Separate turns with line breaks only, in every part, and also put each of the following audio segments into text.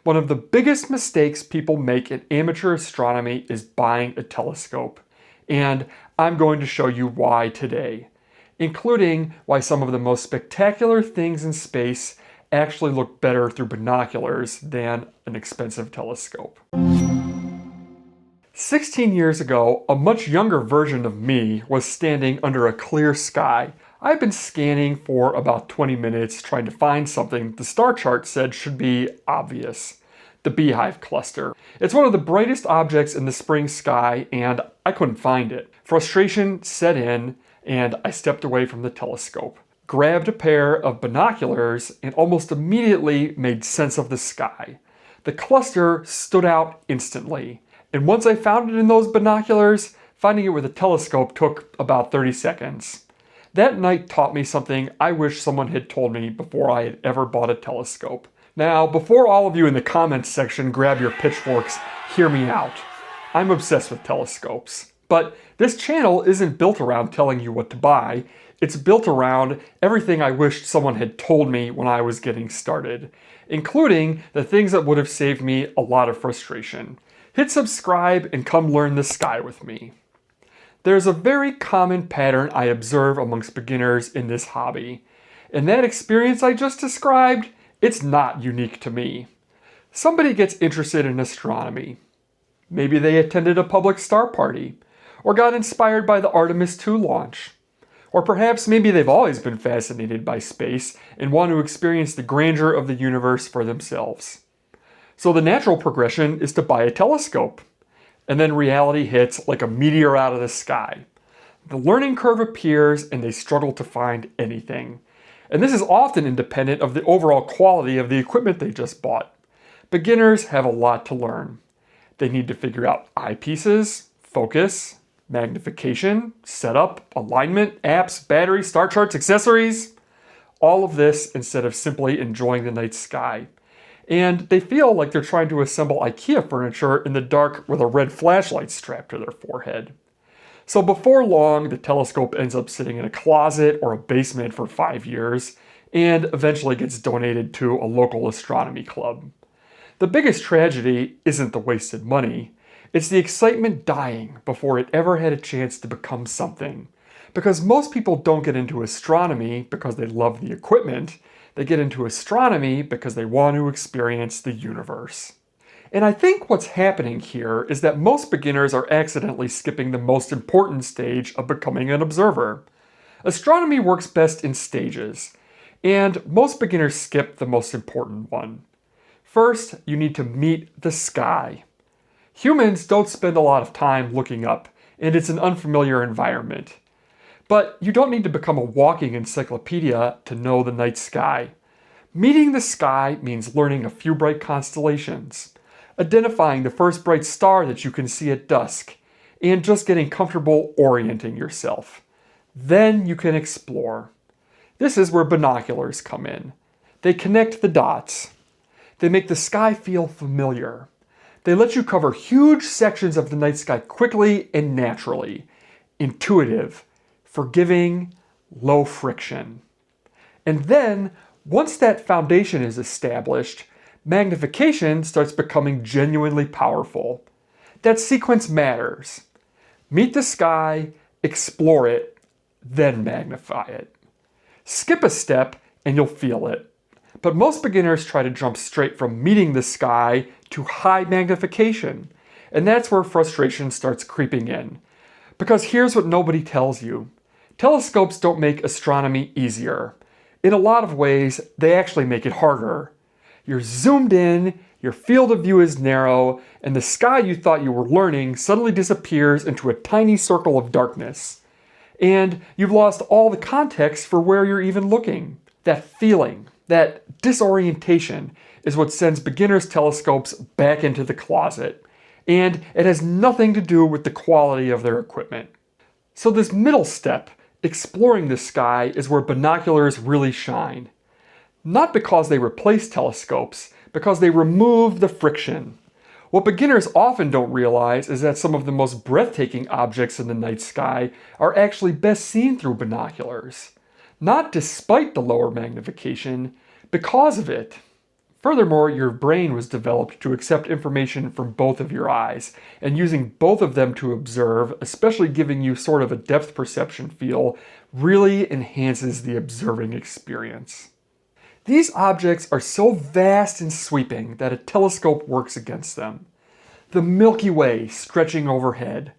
One of the biggest mistakes people make in amateur astronomy is buying a telescope. And I'm going to show you why today, including why some of the most spectacular things in space actually look better through binoculars than an expensive telescope. 16 years ago, a much younger version of me was standing under a clear sky. I've been scanning for about 20 minutes trying to find something the star chart said should be obvious. The Beehive Cluster. It's one of the brightest objects in the spring sky, and I couldn't find it. Frustration set in, and I stepped away from the telescope, grabbed a pair of binoculars, and almost immediately made sense of the sky. The cluster stood out instantly. And once I found it in those binoculars, finding it with a telescope took about 30 seconds. That night taught me something I wish someone had told me before I had ever bought a telescope. Now, before all of you in the comments section grab your pitchforks, hear me out. I'm obsessed with telescopes. But this channel isn't built around telling you what to buy. It's built around everything I wished someone had told me when I was getting started, including the things that would have saved me a lot of frustration. Hit subscribe and come learn the sky with me. There's a very common pattern I observe amongst beginners in this hobby. And that experience I just described, it's not unique to me. Somebody gets interested in astronomy. Maybe they attended a public star party, or got inspired by the Artemis 2 launch. Or perhaps maybe they've always been fascinated by space and want to experience the grandeur of the universe for themselves. So the natural progression is to buy a telescope. And then reality hits like a meteor out of the sky. The learning curve appears and they struggle to find anything. And this is often independent of the overall quality of the equipment they just bought. Beginners have a lot to learn. They need to figure out eyepieces, focus, magnification, setup, alignment, apps, batteries, star charts, accessories. All of this instead of simply enjoying the night sky. And they feel like they're trying to assemble IKEA furniture in the dark with a red flashlight strapped to their forehead. So before long, the telescope ends up sitting in a closet or a basement for 5 years, and eventually gets donated to a local astronomy club. The biggest tragedy isn't the wasted money, it's the excitement dying before it ever had a chance to become something. Because most people don't get into astronomy because they love the equipment. They get into astronomy because they want to experience the universe. And I think what's happening here is that most beginners are accidentally skipping the most important stage of becoming an observer. Astronomy works best in stages, and most beginners skip the most important one. First, you need to meet the sky. Humans don't spend a lot of time looking up, and it's an unfamiliar environment. But you don't need to become a walking encyclopedia to know the night sky. Meeting the sky means learning a few bright constellations, identifying the first bright star that you can see at dusk, and just getting comfortable orienting yourself. Then you can explore. This is where binoculars come in. They connect the dots. They make the sky feel familiar. They let you cover huge sections of the night sky quickly and naturally. Intuitive, forgiving, low friction. And then, once that foundation is established, magnification starts becoming genuinely powerful. That sequence matters. Meet the sky, explore it, then magnify it. Skip a step and you'll feel it. But most beginners try to jump straight from meeting the sky to high magnification. And that's where frustration starts creeping in. Because here's what nobody tells you. Telescopes don't make astronomy easier. In a lot of ways, they actually make it harder. You're zoomed in, your field of view is narrow, and the sky you thought you were learning suddenly disappears into a tiny circle of darkness. And you've lost all the context for where you're even looking. That feeling, that disorientation, is what sends beginners' telescopes back into the closet. And it has nothing to do with the quality of their equipment. So this middle step, exploring the sky, is where binoculars really shine. Not because they replace telescopes, because they remove the friction. What beginners often don't realize is that some of the most breathtaking objects in the night sky are actually best seen through binoculars. Not despite the lower magnification, because of it. Furthermore, your brain was developed to accept information from both of your eyes, and using both of them to observe, especially giving you sort of a depth perception feel, really enhances the observing experience. These objects are so vast and sweeping that a telescope works against them. The Milky Way stretching overhead,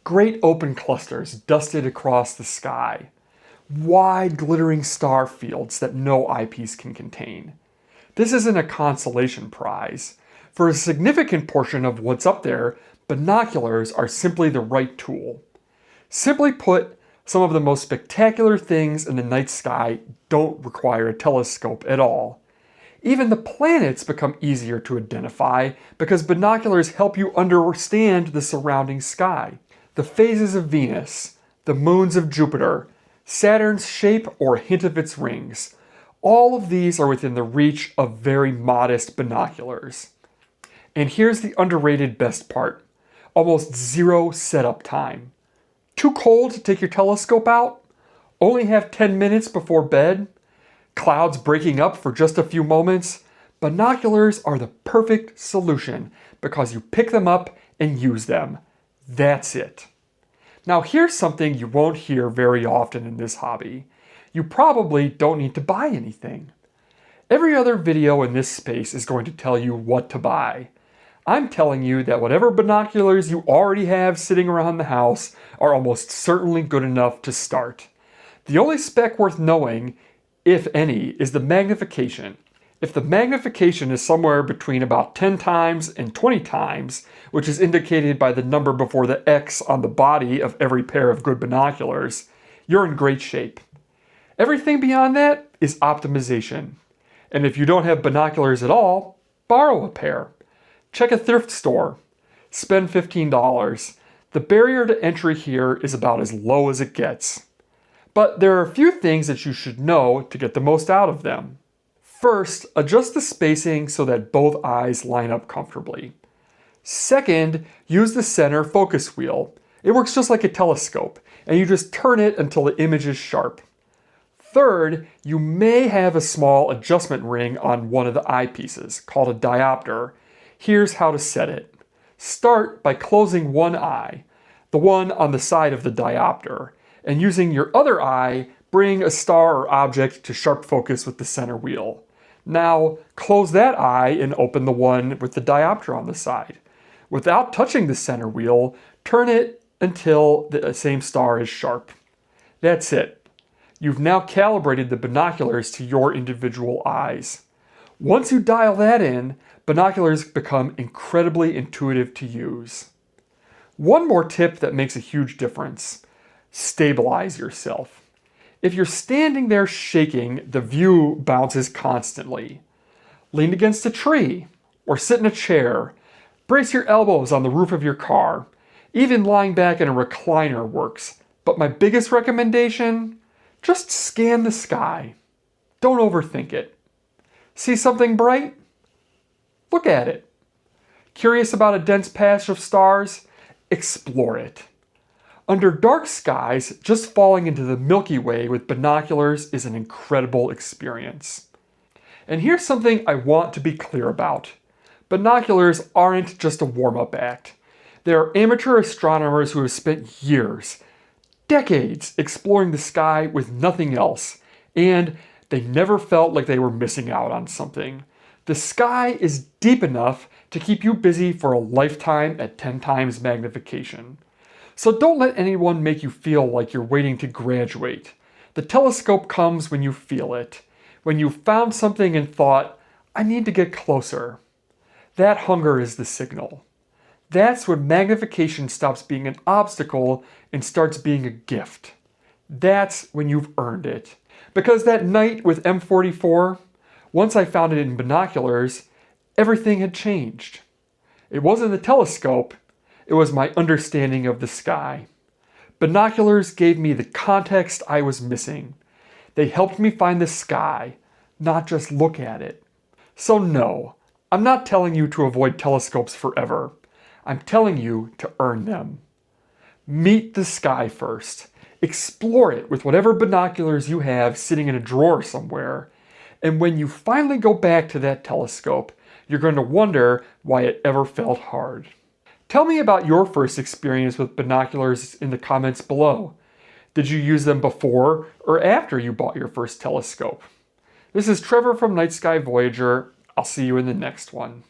great open clusters dusted across the sky, wide glittering star fields that no eyepiece can contain. This isn't a consolation prize. For a significant portion of what's up there, binoculars are simply the right tool. Simply put, some of the most spectacular things in the night sky don't require a telescope at all. Even the planets become easier to identify because binoculars help you understand the surrounding sky. The phases of Venus, the moons of Jupiter, Saturn's shape or hint of its rings. All of these are within the reach of very modest binoculars. And here's the underrated best part. Almost zero setup time. Too cold to take your telescope out? Only have 10 minutes before bed? Clouds breaking up for just a few moments? Binoculars are the perfect solution because you pick them up and use them. That's it. Now here's something you won't hear very often in this hobby. You probably don't need to buy anything. Every other video in this space is going to tell you what to buy. I'm telling you that whatever binoculars you already have sitting around the house are almost certainly good enough to start. The only spec worth knowing, if any, is the magnification. If the magnification is somewhere between about 10 times and 20 times, which is indicated by the number before the X on the body of every pair of good binoculars, you're in great shape. Everything beyond that is optimization. And if you don't have binoculars at all, borrow a pair. Check a thrift store. Spend $15. The barrier to entry here is about as low as it gets. But there are a few things that you should know to get the most out of them. First, adjust the spacing so that both eyes line up comfortably. Second, use the center focus wheel. It works just like a telescope, and you just turn it until the image is sharp. Third, you may have a small adjustment ring on one of the eyepieces, called a diopter. Here's how to set it. Start by closing one eye, the one on the side of the diopter, and using your other eye, bring a star or object to sharp focus with the center wheel. Now, close that eye and open the one with the diopter on the side. Without touching the center wheel, turn it until the same star is sharp. That's it. You've now calibrated the binoculars to your individual eyes. Once you dial that in, binoculars become incredibly intuitive to use. One more tip that makes a huge difference. Stabilize yourself. If you're standing there shaking, the view bounces constantly. Lean against a tree or sit in a chair. Brace your elbows on the roof of your car. Even lying back in a recliner works. But my biggest recommendation? Just scan the sky. Don't overthink it. See something bright? Look at it. Curious about a dense patch of stars? Explore it. Under dark skies, just falling into the Milky Way with binoculars is an incredible experience. And here's something I want to be clear about. Binoculars aren't just a warm-up act. There are amateur astronomers who have spent years, decades exploring the sky with nothing else, and they never felt like they were missing out on something. The sky is deep enough to keep you busy for a lifetime at 10 times magnification. So don't let anyone make you feel like you're waiting to graduate. The telescope comes when you feel it, when you found something and thought, I need to get closer. That hunger is the signal. That's when magnification stops being an obstacle and starts being a gift. That's when you've earned it. Because that night with M44, once I found it in binoculars, everything had changed. It wasn't the telescope, it was my understanding of the sky. Binoculars gave me the context I was missing. They helped me find the sky, not just look at it. So no, I'm not telling you to avoid telescopes forever. I'm telling you to earn them. Meet the sky first. Explore it with whatever binoculars you have sitting in a drawer somewhere. And when you finally go back to that telescope, you're going to wonder why it ever felt hard. Tell me about your first experience with binoculars in the comments below. Did you use them before or after you bought your first telescope? This is Trevor from Night Sky Voyager. I'll see you in the next one.